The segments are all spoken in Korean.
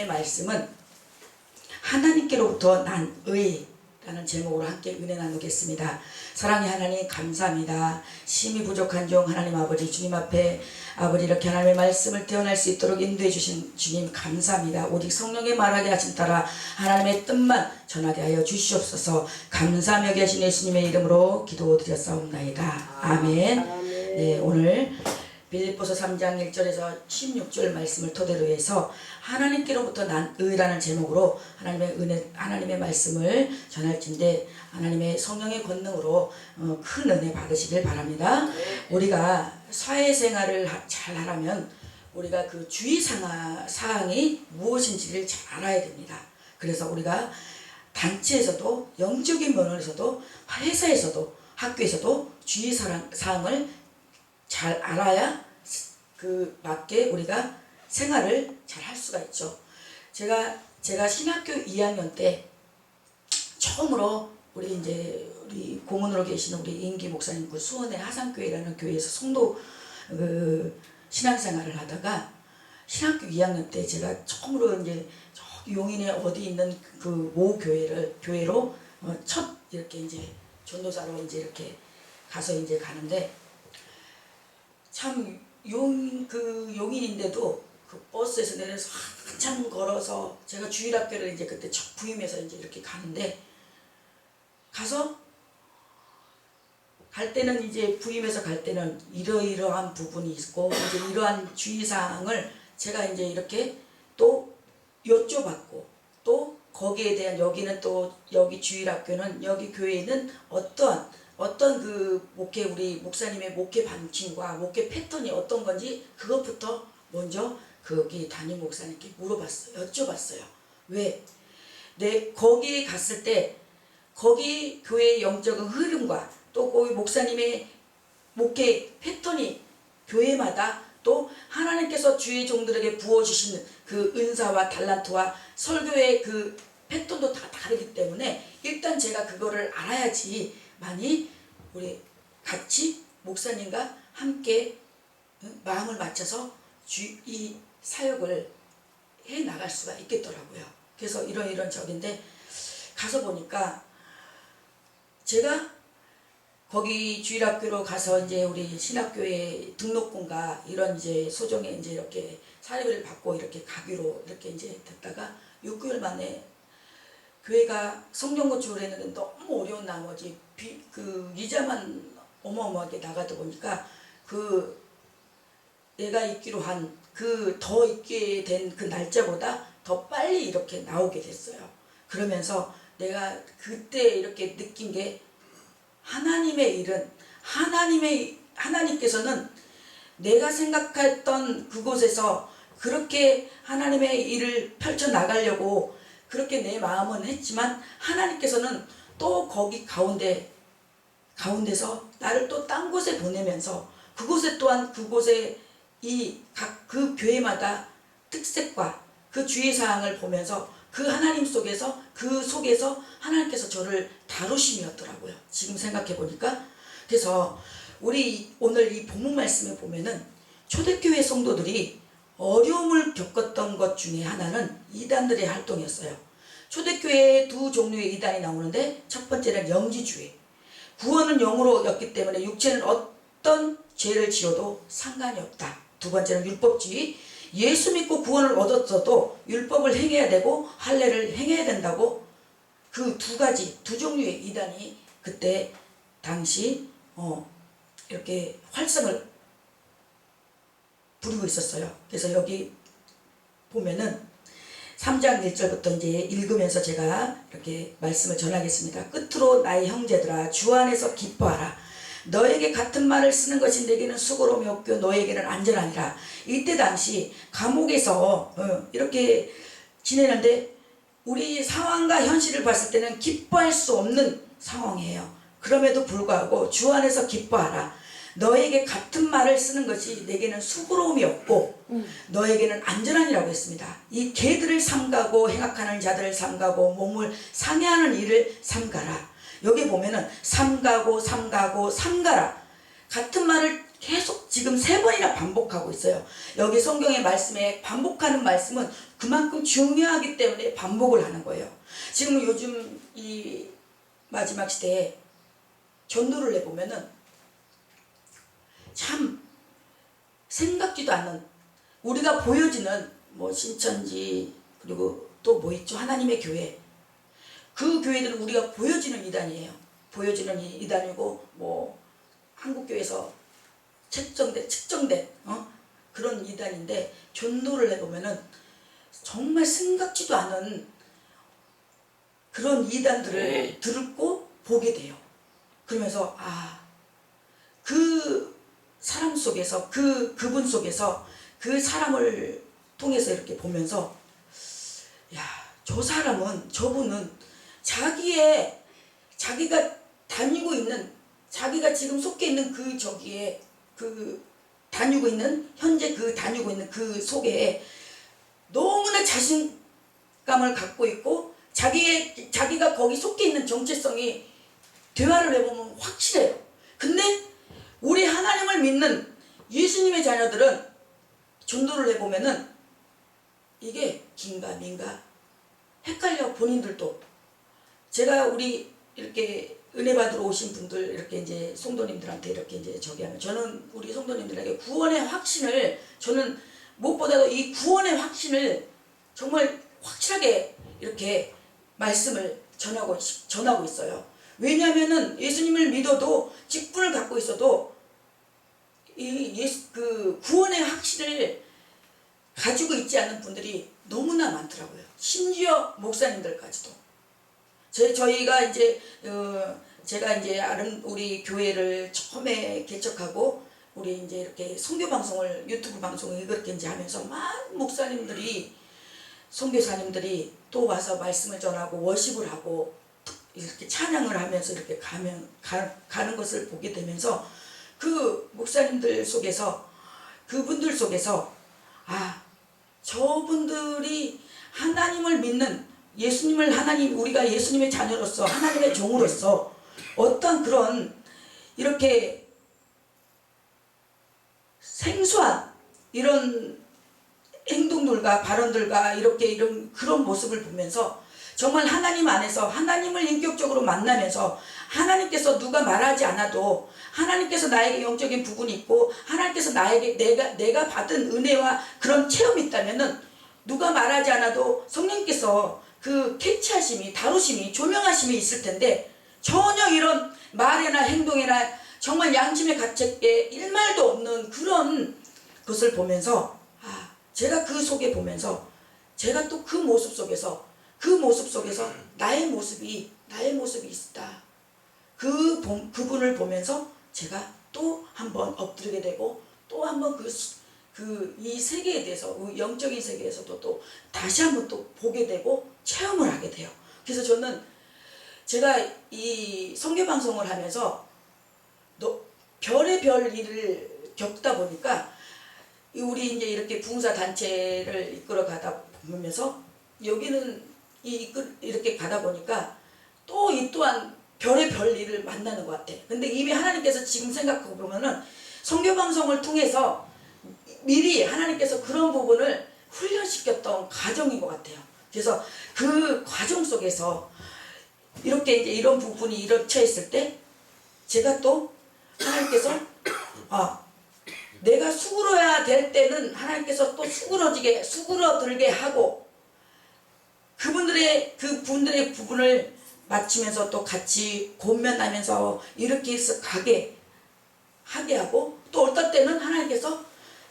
하나님의 말씀은 하나님께로부터 난 의라는 제목으로 함께 은혜 나누겠습니다. 사랑의 하나님 감사합니다. 심히 부족한 종 하나님 아버지 주님 앞에 아버지 이렇게 하나님의 말씀을 태어날 수 있도록 인도해 주신 주님 감사합니다. 오직 성령의 말하게 하심 따라 하나님의 뜻만 전하게 하여 주시옵소서. 감사하며 계신 예수님의 이름으로 기도드렸사옵나이다. 아멘. 네, 오늘 빌립보서 3장 1절에서 16절 말씀을 토대로 해서 하나님께로부터 난 의라는 제목으로 하나님의 은혜, 하나님의 말씀을 전할진데 하나님의 성령의 권능으로 큰 은혜 받으시길 바랍니다. 우리가 사회생활을 잘 하려면 우리가 그 주의사항이 무엇인지를 잘 알아야 됩니다. 그래서 우리가 단체에서도 영적인 면에서도 회사에서도 학교에서도 주의사항을 잘 알아야 그 맞게 우리가 생활을 잘 할 수가 있죠. 제가 신학교 2학년 때 처음으로 우리 고문으로 계시는 우리 임기 목사님 그 수원의 하산교회라는 교회에서 성도 신앙생활을 하다가 신학교 2학년 때 제가 처음으로 이제 저기 용인에 어디 있는 그 모 교회로 첫 이렇게 이제 전도사로 이제 이렇게 가서 이제 가는데 참 용인인데도 그 버스에서 내려서 한참 걸어서 제가 주일학교를 이제 그때 첫 부임해서 이제 이렇게 가는데 가서 갈 때는 이제 부임해서 갈 때는 이러이러한 부분이 있고 이제 이러한 주의사항을 제가 이제 이렇게 또 여쭤봤고 또 거기에 대한 여기는 또 여기 주일학교는 여기 교회는 어떤 그 목회 우리 목사님의 목회 방침과 목회 패턴이 어떤 건지 그것부터 먼저 거기 담임 목사님께 물어봤어요. 여쭤봤어요. 왜? 거기에 갔을 때 거기 교회의 영적인 흐름과 또 거기 목사님의 목회 패턴이 교회마다 또 하나님께서 주의 종들에게 부어주신 그 은사와 달란트와 설교의 그 패턴도 다 다르기 때문에 일단 제가 그거를 알아야지 많이 우리 같이 목사님과 함께 마음을 맞춰서 이 사역을 해 나갈 수가 있겠더라고요. 그래서 이런 적인데 가서 보니까 제가 거기 주일학교로 가서 이제 우리 신학교의 등록금과 이런 이제 소정에 이제 이렇게 사례를 받고 이렇게 가기로 이렇게 이제 됐다가 6개월 만에 교회가 성경 건축을 했는데 너무 어려운 나머지 그 이자만 어마어마하게 나가다 보니까 그 내가 있기로 한 그 더 있게 된 그 날짜보다 더 빨리 이렇게 나오게 됐어요. 그러면서 내가 그때 이렇게 느낀 게 하나님의 일은 하나님께서는 내가 생각했던 그곳에서 그렇게 하나님의 일을 펼쳐 나가려고 그렇게 내 마음은 했지만 하나님께서는 또 거기 가운데서 나를 또 딴 곳에 보내면서 그곳에 또한 그곳에 각 그 교회마다 특색과 그 주의사항을 보면서 그 하나님 속에서 그 속에서 하나님께서 저를 다루심이었더라고요. 지금 생각해 보니까. 그래서 우리 오늘 이 본문 말씀에 보면은 초대교회 성도들이 어려움을 겪었던 것 중에 하나는 이단들의 활동이었어요. 초대교회에 두 종류의 이단이 나오는데 첫 번째는 영지주의. 구원은 영으로였기 때문에 육체는 어떤 죄를 지어도 상관이 없다. 두 번째는 율법주의. 예수 믿고 구원을 얻었어도 율법을 행해야 되고 할례를 행해야 된다고 그 두 종류의 이단이 그때 당시 이렇게 활성을 부리고 있었어요. 그래서 여기 보면은 3장 1절부터 이제 읽으면서 제가 이렇게 말씀을 전하겠습니다. 끝으로 나의 형제들아 주 안에서 기뻐하라. 너에게 같은 말을 쓰는 것이 내게는 수고로움이 없고 너에게는 안전하니라. 이때 당시 감옥에서 이렇게 지내는데 우리 상황과 현실을 봤을 때는 기뻐할 수 없는 상황이에요. 그럼에도 불구하고 주 안에서 기뻐하라. 너에게 같은 말을 쓰는 것이 내게는 수고로움이 없고 너에게는 안전하니라고 했습니다. 이 개들을 삼가고 행악하는 자들을 삼가고 몸을 상해하는 일을 삼가라. 여기 보면은 삼가라. 같은 말을 계속 지금 3번이나 반복하고 있어요. 여기 성경의 말씀에 반복하는 말씀은 그만큼 중요하기 때문에 반복을 하는 거예요. 지금 요즘 이 마지막 시대에 전도를 해보면은 참 생각지도 않는, 우리가 보여지는 뭐 신천지, 그리고 또 뭐 있죠, 하나님의 교회, 그 교회들은 우리가 보여지는 이단이에요. 보여지는 이단이고, 뭐 한국교회에서 측정된 그런 이단인데, 전도를 해보면은 정말 생각지도 않은 그런 이단들을 듣고 보게 돼요. 그러면서 그 사람 속에서, 그분 속에서 그 사람을 통해서 이렇게 보면서, 야, 저 사람은, 저분은 자기가 다니고 있는, 자기가 지금 속해 있는 그 저기에, 현재 다니고 있는 그 속에 너무나 자신감을 갖고 있고, 자기가 거기 속해 있는 정체성이 대화를 해보면 확실해요. 근데 우리 하나님을 믿는 예수님의 자녀들은 전도를 해보면은 이게 긴가 민가 헷갈려. 본인들도. 제가 우리 이렇게 은혜 받으러 오신 분들, 이렇게 이제 성도님들한테 이렇게 이제 저기 하면, 저는 우리 성도님들에게 구원의 확신을, 저는 무엇보다도 이 구원의 확신을 정말 확실하게 이렇게 말씀을 전하고 있어요. 왜냐하면은 예수님을 믿어도, 직분을 갖고 있어도 그 구원의 확신을 가지고 있지 않는 분들이 너무나 많더라고요. 심지어 목사님들까지도. 저희가 이제 제가 이제 우리 교회를 처음에 개척하고, 우리 이제 이렇게 선교 방송을, 유튜브 방송을 그렇게 이제 하면서 많은 목사님들이, 선교사님들이 또 와서 말씀을 전하고 워십을 하고 이렇게 찬양을 하면서 이렇게 가는 것을 보게 되면서, 그 목사님들 속에서, 그분들 속에서 저분들이 하나님을 믿는, 예수님을, 우리가 예수님의 자녀로서, 하나님의 종으로서 어떤 그런 이렇게 생소한 이런 행동들과 발언들과 이런 그런 모습을 보면서, 정말 하나님 안에서 하나님을 인격적으로 만나면서, 하나님께서 누가 말하지 않아도 하나님께서 나에게 영적인 부분이 있고, 하나님께서 나에게 내가 받은 은혜와 그런 체험이 있다면은, 누가 말하지 않아도 성령께서 그 캐치하심이, 다루심이, 조명하심이 있을 텐데, 전혀 이런 말이나 행동이나 정말 양심의 가책에 일말도 없는 그런 것을 보면서, 제가 그 속에 보면서, 제가 또 그 모습 속에서 나의 모습이 있다. 그분을 보면서 제가 또 한번 엎드리게 되고, 또 한번 이 세계에 대해서, 영적인 세계에서도 또 다시 한번 또 보게 되고 체험을 하게 돼요. 그래서 저는 제가 이 선교 방송을 하면서 별의별 일을 겪다 보니까, 우리 이제 이렇게 부흥사 단체를 이끌어 가다 보면서, 여기는 이렇게 가다 보니까 또 이 또한 별의별 일을 만나는 것 같아. 근데 이미 하나님께서 지금 생각해 보면은 선교 방송을 통해서 미리 하나님께서 그런 부분을 훈련시켰던 과정인 것 같아요. 그래서 그 과정 속에서 이렇게 이제 이런 부분이 이렇게 있을 때, 제가 또 하나님께서 내가 수그러야 될 때는 하나님께서 또 수그러들게 하고, 그분들의 부분을 맞추면서 또 같이 권면하면서 이렇게 해서 하게 하고, 또 어떨 때는 하나님께서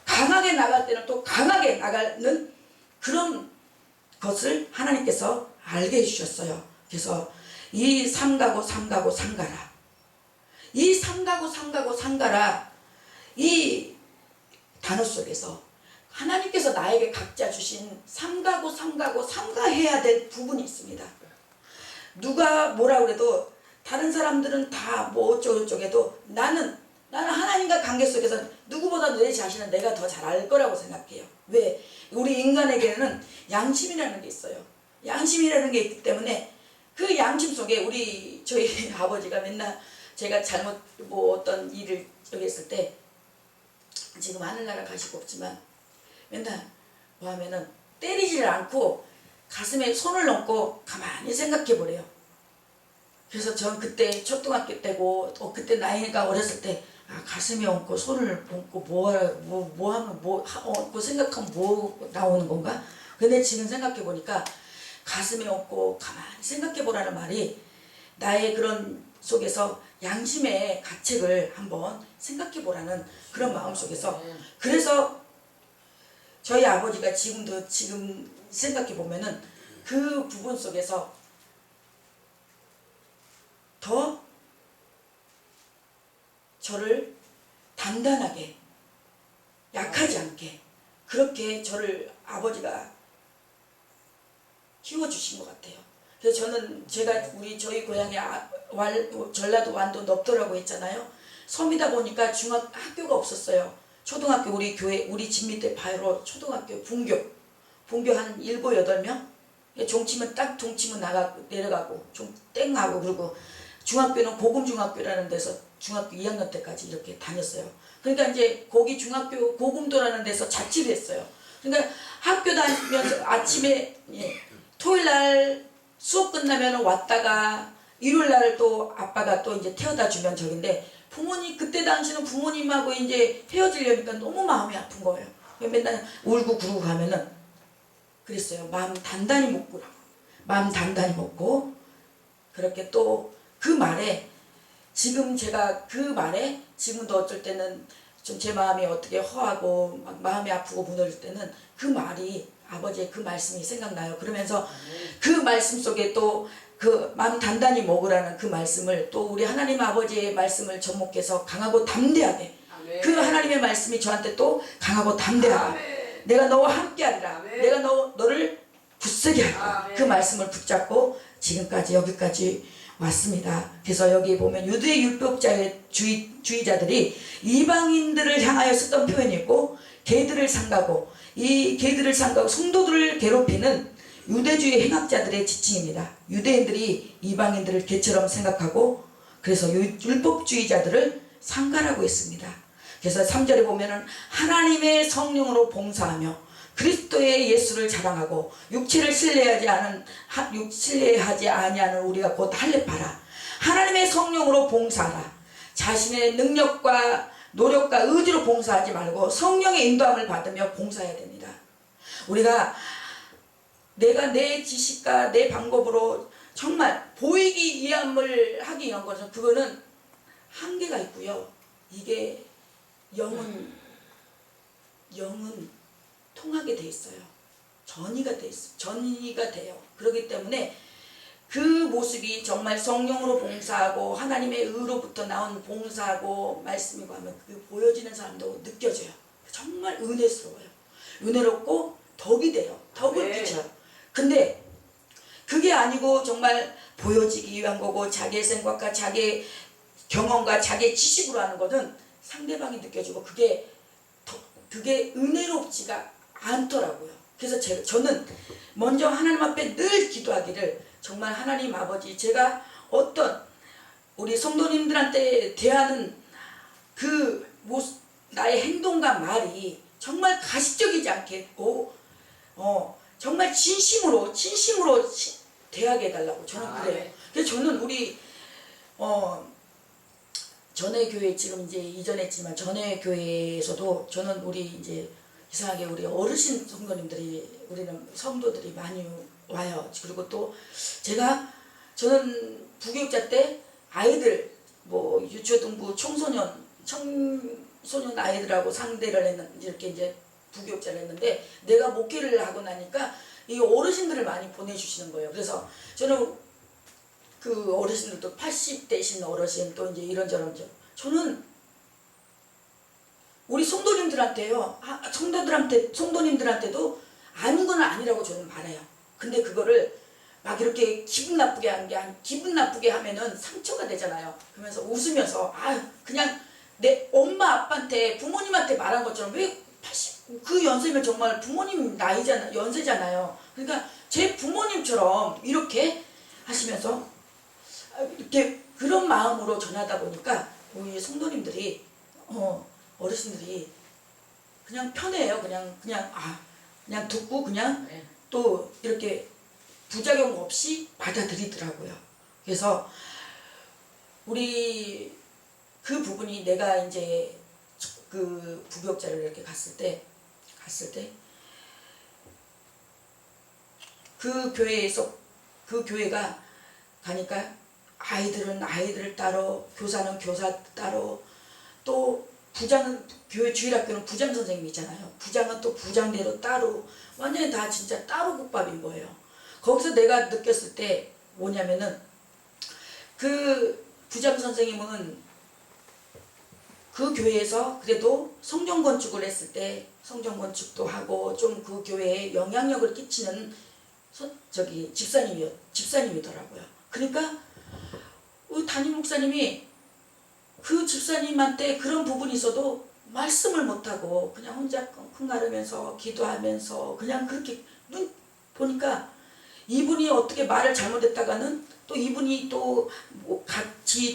강하게 나갈 때는 또 강하게 나가는 그런 것을 하나님께서 알게 해주셨어요. 그래서 이 삼가고 삼가라, 이 삼가고 삼가라, 이 단어 속에서 하나님께서 나에게 각자 주신 삼가고 삼가해야 될 부분이 있습니다. 누가 뭐라 그래도, 다른 사람들은 다 뭐 어쩌고저쩌고, 나는 하나님과 관계 속에서 누구보다 내 자신은 내가 더 잘 알 거라고 생각해요. 왜? 우리 인간에게는 양심이라는 게 있어요. 양심이라는 게 있기 때문에, 그 양심 속에 저희 아버지가 맨날 제가 잘못 어떤 일을 저기 했을 때, 지금 하늘나라 가시고 없지만 맨날 뭐 하면은 때리지를 않고 가슴에 손을 얹고 가만히 생각해 보래요. 그래서 전 그때 초등학교 때고 또 그때 나이가 어렸을 때 가슴에 얹고 손을 얹고 뭐 하면 얹고 생각하면 뭐 나오는 건가? 근데 지금 생각해 보니까 가슴에 얹고 가만히 생각해 보라는 말이 나의 그런 속에서 양심의 가책을 한번 생각해 보라는 그런 마음 속에서, 그래서 저희 아버지가 지금 생각해 보면은 그 부분 속에서 더 저를 단단하게 약하지 않게 그렇게 저를 아버지가 키워주신 것 같아요. 그래서 저는 저희 고향에 전라도 완도 넙도라고 했잖아요. 섬이다 보니까 학교가 없었어요. 초등학교 우리 집 밑에 바로 초등학교 분교 한 7, 8명? 종치면 딱 종치면 내려가고 좀 땡하고, 그리고 중학교는 고금중학교라는 데서 중학교 2학년 때까지 이렇게 다녔어요. 그러니까 이제 거기 중학교 고금도라는 데서 자취를 했어요. 그러니까 학교 다니면서 아침에 토요일 날 수업 끝나면 왔다가 일요일 날 또 아빠가 또 이제 태워다 주면 저긴데, 그때 당시는 부모님하고 이제 헤어지려니까 너무 마음이 아픈 거예요. 맨날 울고 구르고 가면은 그랬어요. 마음 단단히 먹고 그렇게 또 그 말에 지금 제가 그 말에 지금도 어쩔 때는 좀 제 마음이 어떻게 허하고 막 마음이 아프고 무너질 때는 그 말이 아버지의 그 말씀이 생각나요. 그러면서 그 말씀 속에 또 그 마음 단단히 먹으라는 그 말씀을 또 우리 하나님 아버지의 말씀을 접목해서 강하고 담대하게, 그 하나님의 말씀이 저한테 또 강하고 담대하게 내가 너와 함께하리라, 내가 너를 굳세게 하리라, 그 말씀을 붙잡고 지금까지 여기까지 왔습니다. 그래서 여기 보면 유대 율법자의 주의자들이 이방인들을 향하여 쓰던 표현이 있고, 개들을 상가고, 이 개들을 상가고 성도들을 괴롭히는 유대주의 행악자들의 지칭입니다. 유대인들이 이방인들을 개처럼 생각하고 그래서 율법주의자들을 상가라고 했습니다. 그래서 3절에 보면은 하나님의 성령으로 봉사하며 그리스도의 예수를 자랑하고 육체를 신뢰하지 아니하는 우리가 곧 할례파라. 하나님의 성령으로 봉사하라. 자신의 능력과 노력과 의지로 봉사하지 말고 성령의 인도함을 받으며 봉사해야 됩니다. 우리가 내가 내 지식과 내 방법으로 정말 보이기 위함을 하기 위한 것은 그거는 한계가 있고요. 이게 영은 통하게 돼 있어요. 전이가 돼요. 그렇기 때문에 그 모습이 정말 성령으로 봉사하고 하나님의 의로부터 나온 봉사하고 말씀이고 하면 그 보여지는 사람도 느껴져요. 정말 은혜스러워요. 은혜롭고 덕이 돼요. 덕을 끼쳐요. 근데 그게 아니고 정말 보여지기 위한 거고 자기의 생각과 자기의 경험과 자기의 지식으로 하는 것은 상대방이 느껴지고 그게 은혜롭지가 않더라고요. 그래서 저는 먼저 하나님 앞에 늘 기도하기를, 정말 하나님 아버지, 제가 어떤 우리 성도님들한테 대하는 그 모습, 나의 행동과 말이 정말 가식적이지 않겠고 정말 진심으로 대하게 해달라고 저는 그래요. 그래서 저는 우리 전에 교회, 지금 이제 이전했지만 전에 교회에서도 저는 우리 이제 이상하게 우리 어르신 성도님들이, 우리는 성도들이 많이 와요. 그리고 또 저는 부교육자 때 아이들 뭐 유초등부 청소년 아이들하고 상대를 했는, 이렇게 이제 부교육자를 했는데, 내가 목회를 하고 나니까 이 어르신들을 많이 보내주시는 거예요. 그래서 저는 그 어르신들도 80대신 어르신 또 이제 이런저런, 저는 우리 성도님들한테요, 성도님들한테도 아닌 건 아니라고 저는 말해요. 근데 그거를 막 이렇게 기분 나쁘게 하면은 상처가 되잖아요. 그러면서 웃으면서 그냥 내 엄마 아빠한테 부모님한테 말한 것처럼, 왜 그 연세면 정말 부모님 연세잖아요. 그러니까 제 부모님처럼 이렇게 하시면서 이렇게 그런 마음으로 전하다 보니까 우리 성도님들이 어르신들이 그냥 편해요. 그냥 듣고 그냥 네. 또 이렇게 부작용 없이 받아들이더라고요. 그래서 우리 그 부분이 내가 이제 그 부교육자를 이렇게 갔을 때 그 교회에서 그 교회가 가니까 아이들은 아이들 따로, 교사는 교사 따로, 또 부장은 교회 주일학교는 부장 선생님이 있잖아요. 부장은 또 부장대로 따로, 완전히 다 진짜 따로 국밥인 거예요. 거기서 내가 느꼈을 때 뭐냐면은 그 부장 선생님은 그 교회에서 그래도 성전 건축을 했을 때 성전 건축도 하고 좀 그 교회에 영향력을 끼치는 집사님이더라고요. 그러니까 담임 목사님이 그 집사님한테 그런 부분이 있어도 말씀을 못하고 그냥 혼자 끙끙 기도하면서 그냥 그렇게 눈 보니까 이분이 어떻게 말을 잘못했다가는 또 이분이 또 뭐 같이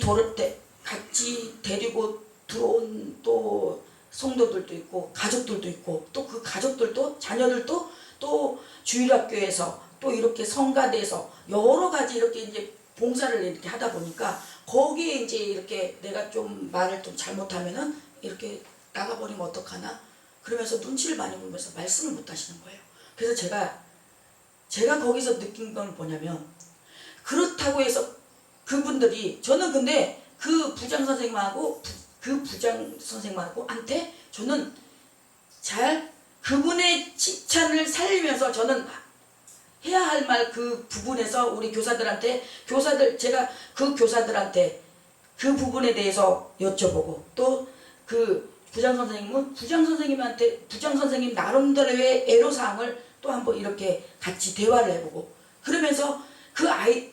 데리고 들어온 또 성도들도 있고 가족들도 있고 또 그 가족들도 자녀들도 또 주일학교에서 또 이렇게 성가대에서 여러 가지 이렇게 이제 봉사를 이렇게 하다 보니까 거기에 이제 이렇게 내가 좀 말을 좀 잘못하면은 이렇게 나가버리면 어떡하나 그러면서 눈치를 많이 보면서 말씀을 못 하시는 거예요. 그래서 제가 거기서 느낀 건 뭐냐면 그렇다고 해서 그분들이 저는 근데 그 부장 선생님한테 저는 잘 그분의 칭찬을 살리면서 저는 해야 할 말 그 부분에서 우리 제가 그 교사들한테 그 부분에 대해서 여쭤보고 또 그 부장 선생님 나름대로의 애로사항을 또 한번 이렇게 같이 대화를 해보고 그러면서 그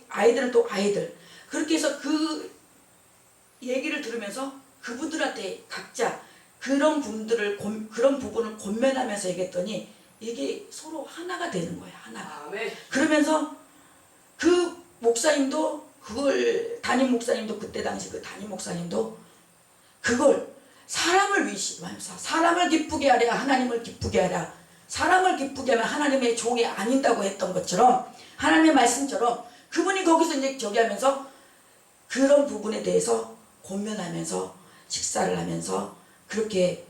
아이들은 또 아이들 그렇게 해서 그 얘기를 들으면서 그분들한테 각자 그런 부분을 권면하면서 얘기했더니 이게 서로 하나가 되는 거야. 하나가. 그러면서 그 목사님도 그때 당시 그 담임 목사님도 그걸 사람을 위시하면서 사람을 기쁘게 하랴 하나님을 기쁘게 하랴 사람을 기쁘게 하면 하나님의 종이 아닌다고 했던 것처럼 하나님의 말씀처럼 그분이 거기서 이제 저기 하면서 그런 부분에 대해서 권면하면서 식사를 하면서 그렇게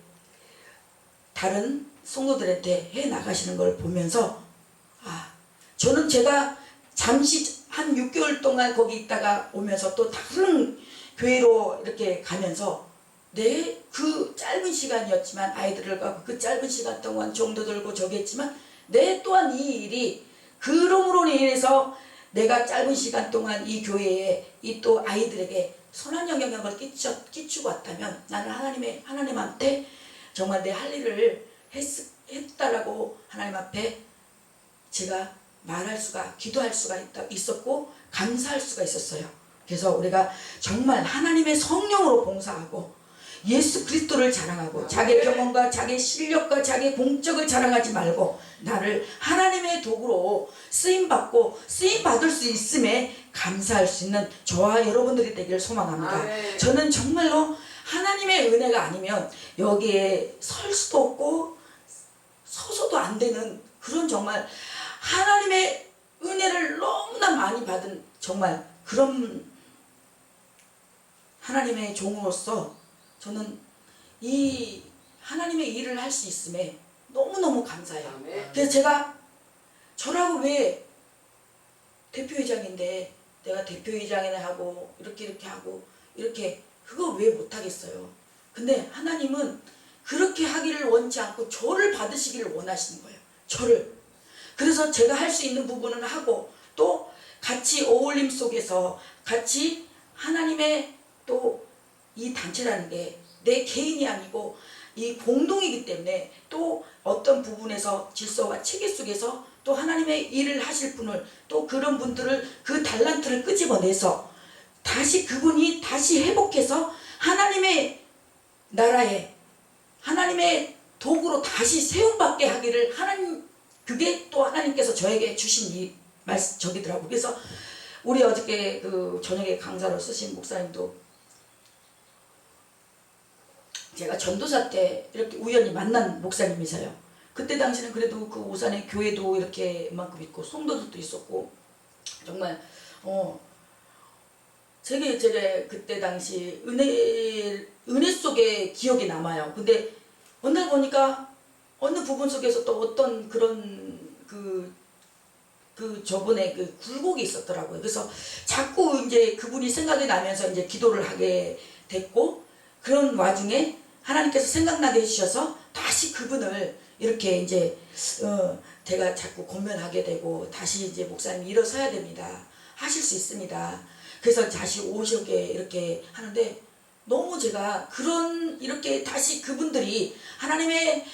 다른 성도들한테 해 나가시는 걸 보면서 저는 제가 잠시 한 6개월 동안 거기 있다가 오면서 또 다른 교회로 이렇게 가면서 그 짧은 시간이었지만 아이들과 그 짧은 시간 동안 정도 들고 저기 했지만 또한 이 일이 그럼으로 인해서 내가 짧은 시간 동안 이 교회에 이 또 아이들에게 선한 영향력을 끼치고 왔다면 나는 하나님한테 정말 내 할 일을 했다라고 하나님 앞에 제가 기도할 수가 있었고 감사할 수가 있었어요. 그래서 우리가 정말 하나님의 성령으로 봉사하고 예수 그리스도를 자랑하고 자기 경험과 자기 실력과 자기 공적을 자랑하지 말고 나를 하나님의 도구로 쓰임받을 수 있음에 감사할 수 있는 저와 여러분들이 되기를 소망합니다. 저는 정말로 하나님의 은혜가 아니면 여기에 설 수도 없고 서서도 안 되는 그런 정말 하나님의 은혜를 너무나 많이 받은 정말 그런 하나님의 종으로서 저는 이 하나님의 일을 할 수 있음에 너무너무 감사해요. 그래서 제가 저라고 왜 대표회장인데 내가 대표회장이나 하고 이렇게 하고 이렇게 그거 왜 못하겠어요. 근데 하나님은 그렇게 하기를 원치 않고 저를 받으시기를 원하시는 거예요. 저를. 그래서 제가 할 수 있는 부분은 하고 또 같이 어울림 속에서 같이 하나님의 또 이 단체라는 게 내 개인이 아니고 이 공동이기 때문에 또 어떤 부분에서 질서와 체계 속에서 또 하나님의 일을 하실 분을 또 그런 분들을 그 달란트를 끄집어내서 그분이 다시 회복해서 하나님의 나라에 하나님의 도구로 다시 세움받게 하기를 그게 또 하나님께서 저에게 주신 이 말씀 저기더라고요. 그래서 우리 어저께 그 저녁에 강사로 쓰신 목사님도 제가 전도사 때 이렇게 우연히 만난 목사님이세요. 그때 당시는 그래도 그 오산에 교회도 이렇게 만큼 있고 성도들도 있었고 정말 제게 그때 당시 은혜 속에 기억이 남아요. 근데 어느 날 보니까 어느 부분 속에서 또 어떤 그런 저번에 그 굴곡이 있었더라고요. 그래서 자꾸 이제 그분이 생각이 나면서 이제 기도를 하게 됐고, 그런 와중에 하나님께서 생각나게 해주셔서 다시 그분을 이렇게 이제 제가 자꾸 권면하게 되고, 다시 이제 목사님 일어서야 됩니다, 하실 수 있습니다, 그래서 다시 오시게 이렇게 하는데, 너무 제가 이렇게 다시 그분들이 하나님의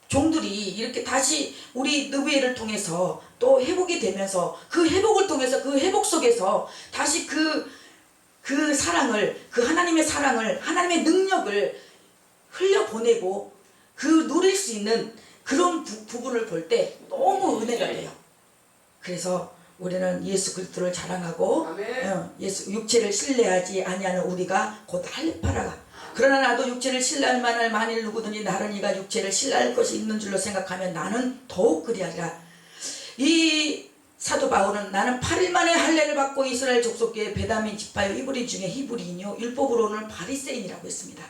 종들이 이렇게 다시 우리 느베를 통해서 또 회복이 되면서 그 회복을 통해서 그 회복 속에서 다시 그 사랑을, 그 하나님의 사랑을, 하나님의 능력을 흘려보내고 누릴 수 있는 그런 부분을 볼 때 너무 은혜가 돼요. 그래서 우리는 예수 그리스도를 자랑하고 예수 육체를 신뢰하지 아니하는 우리가 곧 할례파라. 그러나 나도 육체를 신뢰할 만할 만일 누구든지 나는 이가 육체를 신뢰할 것이 있는 줄로 생각하면 나는 더욱 그리하리라. 이 사도 바울은 나는 8일 만에 할례를 받고 이스라엘 족속교회 베다민 지파요 히브리 중에 히브리인이요 율법으로는 바리새인이라고 했습니다.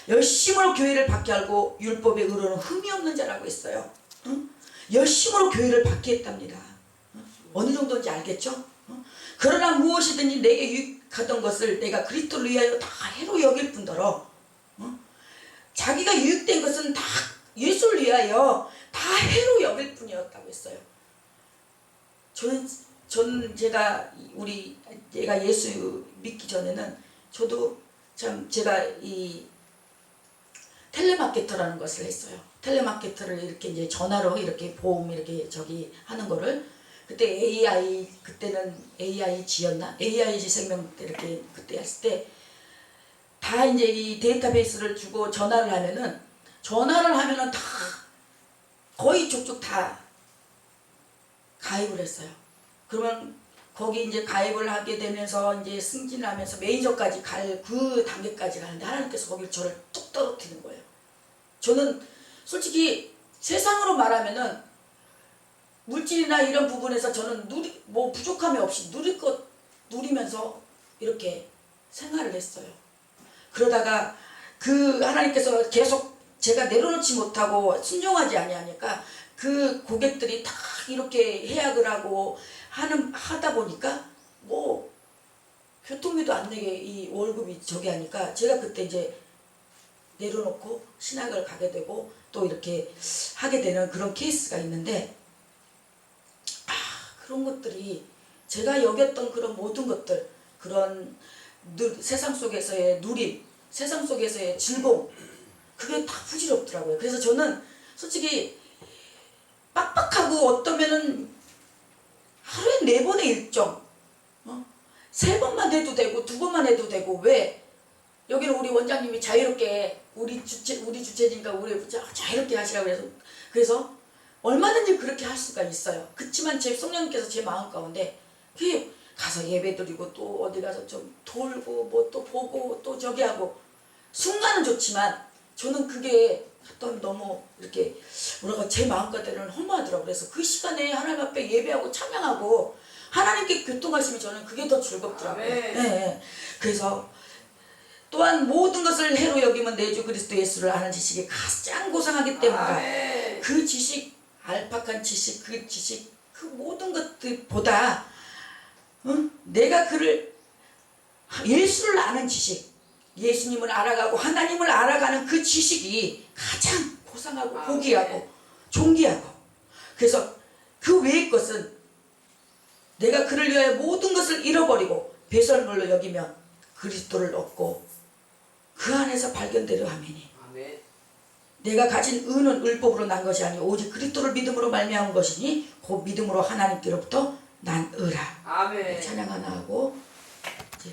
열심으로 교회를 받게 하고 율법의 의로는 흠이 없는 자라고 했어요. 열심으로 교회를 받게 했답니다. 어느 정도인지 알겠죠? 그러나 무엇이든지 내게 유익하던 것을 내가 그리스도를 위하여 다 해로 여길 뿐더러 자기가 유익된 것은 다 예수를 위하여 다 해로 여길 뿐이었다고 했어요. 제가 예수 믿기 전에는 저도 참 제가 이 텔레마케터라는 것을 했어요. 텔레마케터를 이렇게 이제 전화로 이렇게 보험 이렇게 하는 거를, 그때 그때는 AIG였나? AIG 생명 이렇게 그때 했을 때 다 이제 이 데이터베이스를 주고 전화를 하면은 다 거의 족족 다 가입을 했어요. 그러면 거기 이제 가입을 하게 되면서 이제 승진을 하면서 매니저까지 갈 그 단계까지 가는데 하나님께서 거기를 저를 뚝 떨어뜨리는 거예요. 저는 솔직히 세상으로 말하면은 물질이나 이런 부분에서 저는 부족함이 없이 누릴 것 누리면서 이렇게 생활을 했어요. 그러다가 하나님께서 계속 제가 내려놓지 못하고 순종하지 아니하니까 그 고객들이 다 이렇게 해약을 하고 하다 보니까 교통비도 안 내게 이 월급이 저기 하니까 제가 그때 이제 내려놓고 신학을 가게 되고 또 이렇게 하게 되는 그런 케이스가 있는데, 그런 것들이 제가 여겼던 그런 모든 것들, 그런 세상 속에서의 누림, 세상 속에서의 즐거움, 그게 다 부질없더라고요. 그래서 저는 솔직히 빡빡하고 어떠면은 하루에 4번의 일정, 3번만 해도 되고 2번만 해도 되고, 왜 여기는 우리 원장님이 자유롭게 우리 주체니까 우리 자유롭게 하시라고 그래서 얼마든지 그렇게 할 수가 있어요. 그렇지만 성령님께서 제 마음 가운데 가서 예배드리고 또 어디 가서 좀 돌고 또 보고 또 저기 하고, 순간은 좋지만 저는 그게 너무 이렇게 제 마음가대로는 허무하더라고요. 그래서 그 시간에 하나님 앞에 예배하고 찬양하고 하나님께 교통하시면 저는 그게 더 즐겁더라고요. 네. 그래서 또한 모든 것을 해로 여기면 내 주 그리스도 예수를 아는 지식이 가장 고상하기 때문이다. 그 지식, 알팍한 지식, 그 모든 것들보다 내가 예수를 아는 지식, 예수님을 알아가고 하나님을 알아가는 그 지식이 가장 고상하고 고귀하고 존귀하고, 그래서 그 외의 것은 내가 그를 위하여 모든 것을 잃어버리고 배설물로 여기면 그리스도를 얻고 그 안에서 발견되려 하매니, 내가 가진 의는 율법으로 난 것이 아니 오직 그리스도를 믿음으로 말미암은 것이니 곧 믿음으로 하나님께로부터 난 의라. 찬양 하나 하고 이제